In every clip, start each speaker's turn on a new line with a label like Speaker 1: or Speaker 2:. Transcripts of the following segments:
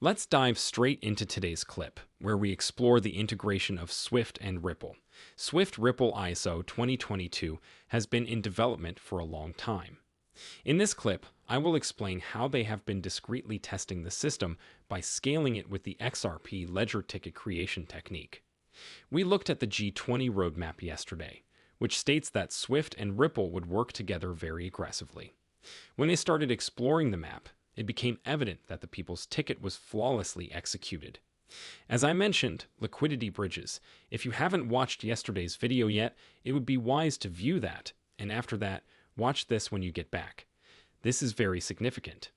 Speaker 1: Let's dive straight into today's clip, where we explore the integration of Swift and Ripple. Swift Ripple ISO 2022 has been in development for a long time. In this clip, I will explain how they have been discreetly testing the system by scaling it with the XRP ledger ticket creation technique. We looked at the G20 roadmap yesterday, which states that Swift and Ripple would work together very aggressively. When they started exploring the map, it became evident that the people's ticket was flawlessly executed. As I mentioned, liquidity bridges. If you haven't watched yesterday's video yet, it would be wise to view that, and after that, watch this when you get back. This is very significant.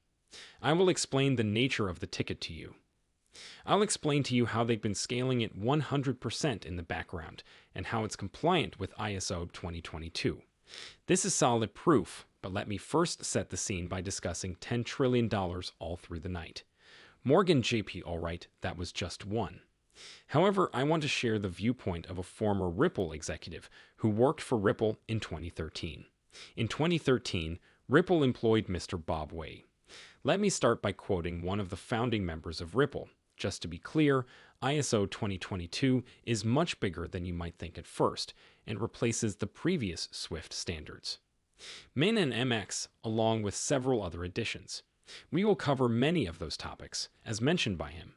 Speaker 1: I will explain the nature of the ticket to you. I'll explain to you how they've been scaling it 100% in the background and how it's compliant with ISO 2022. This is solid proof, but let me first set the scene by discussing $10 trillion all through the night. Morgan JP, alright, that was just one. However, I want to share the viewpoint of a former Ripple executive who worked for Ripple in 2013. In 2013, Ripple employed Mr. Bob Wei. Let me start by quoting one of the founding members of Ripple. Just to be clear, ISO 2022 is much bigger than you might think at first and replaces the previous Swift standards. Min and MX, along with several other additions. We will cover many of those topics, as mentioned by him.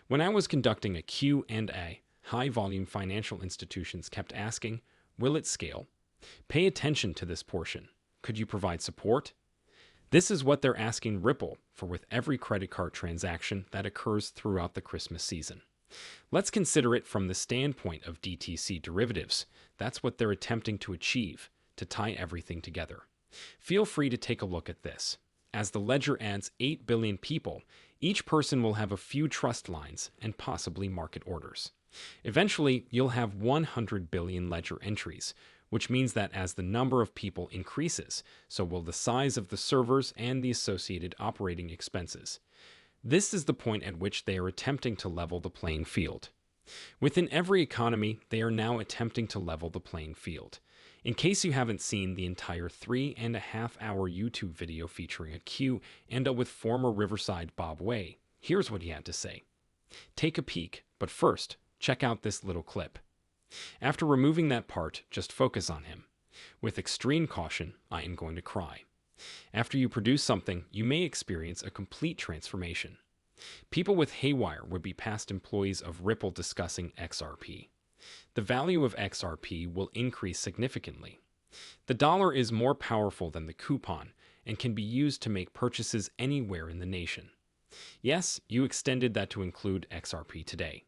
Speaker 1: When I was conducting a Q&A, high-volume financial institutions kept asking, will it scale? Pay attention to this portion. Could you provide support? This is what they're asking Ripple for with every credit card transaction that occurs throughout the Christmas season. Let's consider it from the standpoint of DTC derivatives. That's what they're attempting to achieve, to tie everything together. Feel free to take a look at this. As the ledger adds 8 billion people, each person will have a few trust lines and possibly market orders. Eventually, you'll have 100 billion ledger entries, which means that as the number of people increases, so will the size of the servers and the associated operating expenses. This is the point at which they are attempting to level the playing field. Within every economy, they are now attempting to level the playing field. In case you haven't seen the entire 3.5-hour YouTube video featuring a Q&A with former Riverside Bob Wei, here's what he had to say. Take a peek, but first, check out this little clip. After removing that part, just focus on him. With extreme caution, I am going to cry. After you produce something, you may experience a complete transformation. People with Haywire would be past employees of Ripple discussing XRP. The value of XRP will increase significantly. The dollar is more powerful than the coupon and can be used to make purchases anywhere in the nation. Yes, you extended that to include XRP today.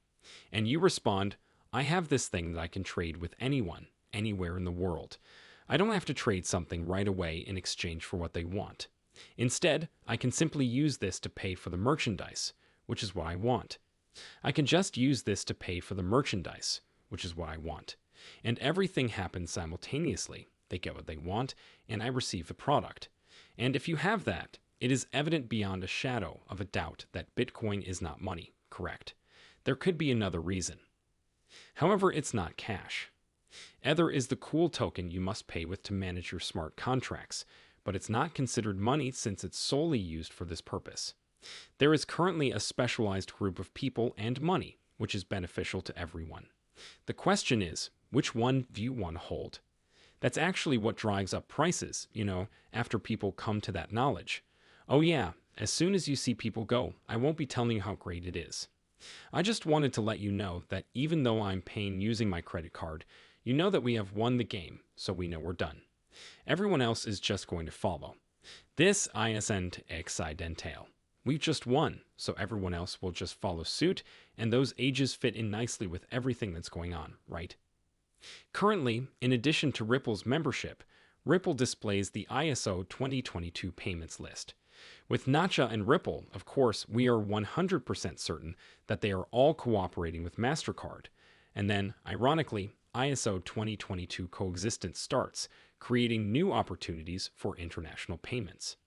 Speaker 1: And you respond, I have this thing that I can trade with anyone, anywhere in the world. I don't have to trade something right away in exchange for what they want. Instead, I can simply use this to pay for the merchandise, which is what I want. I can just use this to pay for the merchandise, which is what I want. And everything happens simultaneously. They get what they want, and I receive the product. And if you have that, it is evident beyond a shadow of a doubt that Bitcoin is not money, correct? There could be another reason. However, it's not cash. Ether is the cool token you must pay with to manage your smart contracts, but it's not considered money since it's solely used for this purpose. There is currently a specialized group of people and money, which is beneficial to everyone. The question is, which one do you want to hold? That's actually what drives up prices, after people come to that knowledge. Oh yeah, as soon as you see people go, I won't be telling you how great it is. I just wanted to let you know that even though I'm paying using my credit card, you know that we have won the game, so we know we're done. Everyone else is just going to follow. This isn't accidental. We've just won, so everyone else will just follow suit, and those ages fit in nicely with everything that's going on, right? Currently, in addition to Ripple's membership, Ripple displays the ISO 2022 payments list. With Nacha and Ripple, of course, we are 100% certain that they are all cooperating with MasterCard. And then, ironically, ISO 2022 coexistence starts, creating new opportunities for international payments.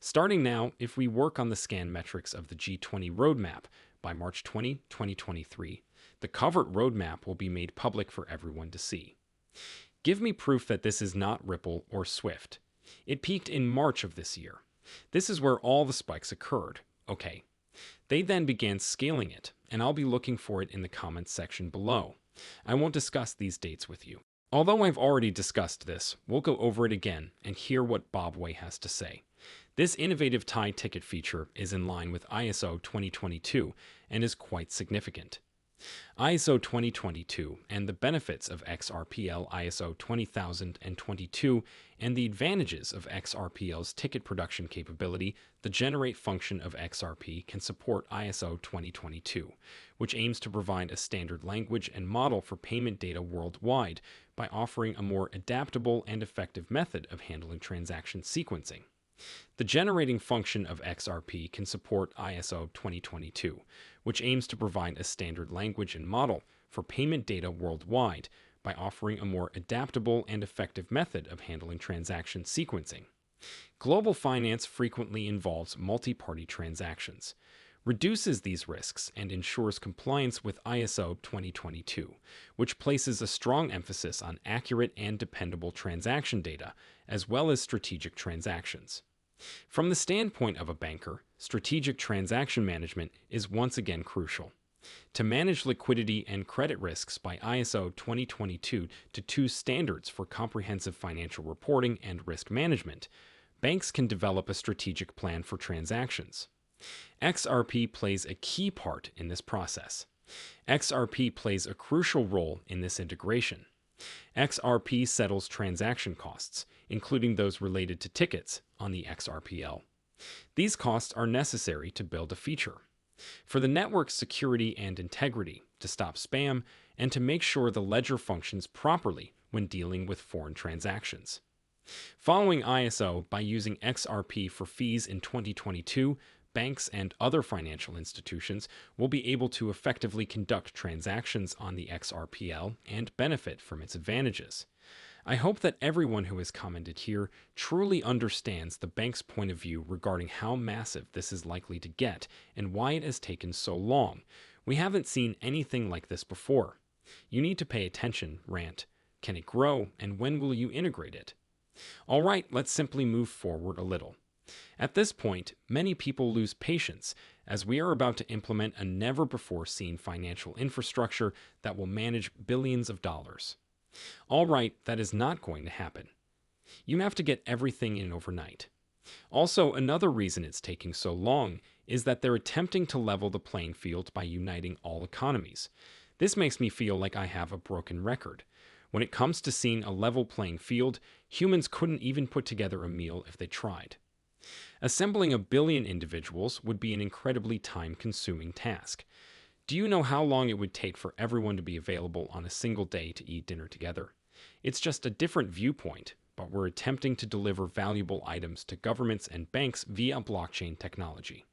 Speaker 1: Starting now, if we work on the scan metrics of the G20 roadmap by March 20, 2023, the covered roadmap will be made public for everyone to see. Give me proof that this is not Ripple or Swift. It peaked in March of this year. This is where all the spikes occurred. Okay, They then began scaling it, and I'll be looking for it in the comments section below. I won't discuss these dates with you. Although I've already discussed this, we'll go over it again and hear what Bob Way has to say. This innovative tie ticket feature is in line with ISO 2022 and is quite significant. ISO 2022 and the benefits of XRPL ISO 20022 and the advantages of XRPL's ticket production capability. The generate function of XRP can support ISO 2022, which aims to provide a standard language and model for payment data worldwide by offering a more adaptable and effective method of handling transaction sequencing. The generating function of XRP can support ISO 2022, which aims to provide a standard language and model for payment data worldwide by offering a more adaptable and effective method of handling transaction sequencing. Global finance frequently involves multi-party transactions, reduces these risks, and ensures compliance with ISO 2022, which places a strong emphasis on accurate and dependable transaction data, as well as strategic transactions. From the standpoint of a banker, strategic transaction management is once again crucial. To manage liquidity and credit risks by ISO 2022 to 2 standards for comprehensive financial reporting and risk management, banks can develop a strategic plan for transactions. XRP plays a key part in this process. XRP plays a crucial role in this integration. XRP settles transaction costs, including those related to tickets, on the XRPL. These costs are necessary to build a feature, for the network's security and integrity, to stop spam, and to make sure the ledger functions properly when dealing with foreign transactions. Following ISO by using XRP for fees in 2022, banks and other financial institutions will be able to effectively conduct transactions on the XRPL and benefit from its advantages. I hope that everyone who has commented here truly understands the bank's point of view regarding how massive this is likely to get and why it has taken so long. We haven't seen anything like this before. You need to pay attention, Rant. Can it grow, and when will you integrate it? All right, let's simply move forward a little. At this point, many people lose patience as we are about to implement a never-before-seen financial infrastructure that will manage billions of dollars. All right, that is not going to happen. You have to get everything in overnight. Also, another reason it's taking so long is that they're attempting to level the playing field by uniting all economies. This makes me feel like I have a broken record. When it comes to seeing a level playing field, humans couldn't even put together a meal if they tried. Assembling a billion individuals would be an incredibly time-consuming task. Do you know how long it would take for everyone to be available on a single day to eat dinner together? It's just a different viewpoint, but we're attempting to deliver valuable items to governments and banks via blockchain technology.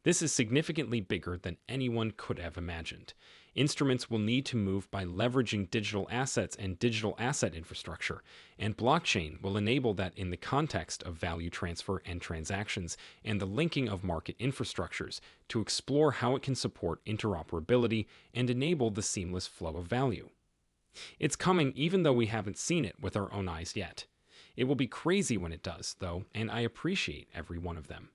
Speaker 1: This is significantly bigger than anyone could have imagined. Instruments will need to move by leveraging digital assets and digital asset infrastructure, and blockchain will enable that in the context of value transfer and transactions and the linking of market infrastructures to explore how it can support interoperability and enable the seamless flow of value. It's coming even though we haven't seen it with our own eyes yet. It will be crazy when it does, though, and I appreciate every one of them.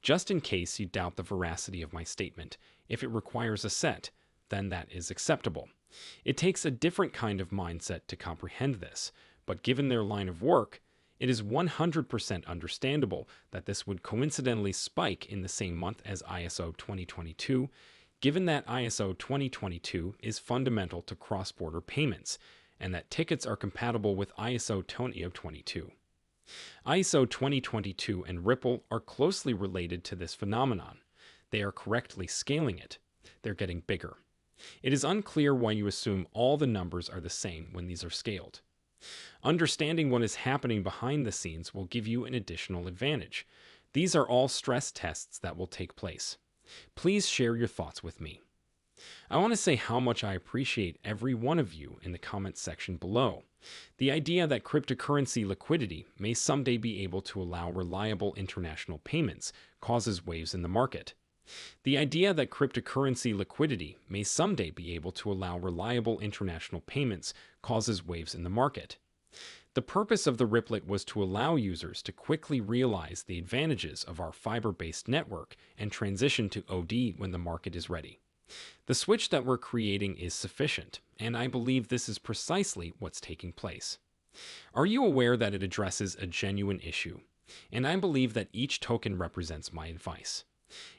Speaker 1: Just in case you doubt the veracity of my statement, if it requires a set, then that is acceptable. It takes a different kind of mindset to comprehend this, but given their line of work, it is 100% understandable that this would coincidentally spike in the same month as ISO 2022, given that ISO 2022 is fundamental to cross-border payments, and that tickets are compatible with ISO 2022. ISO 2022 and Ripple are closely related to this phenomenon. They are correctly scaling it. They're getting bigger. It is unclear why you assume all the numbers are the same when these are scaled. Understanding what is happening behind the scenes will give you an additional advantage. These are all stress tests that will take place. Please share your thoughts with me. I want to say how much I appreciate every one of you in the comments section below. The idea that cryptocurrency liquidity may someday be able to allow reliable international payments causes waves in the market. The idea that cryptocurrency liquidity may someday be able to allow reliable international payments causes waves in the market. The purpose of the Riplet was to allow users to quickly realize the advantages of our fiber-based network and transition to OD when the market is ready. The switch that we're creating is sufficient, and I believe this is precisely what's taking place. Are you aware that it addresses a genuine issue? And I believe that each token represents my advice.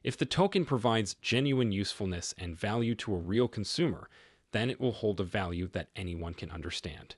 Speaker 1: If the token provides genuine usefulness and value to a real consumer, then it will hold a value that anyone can understand.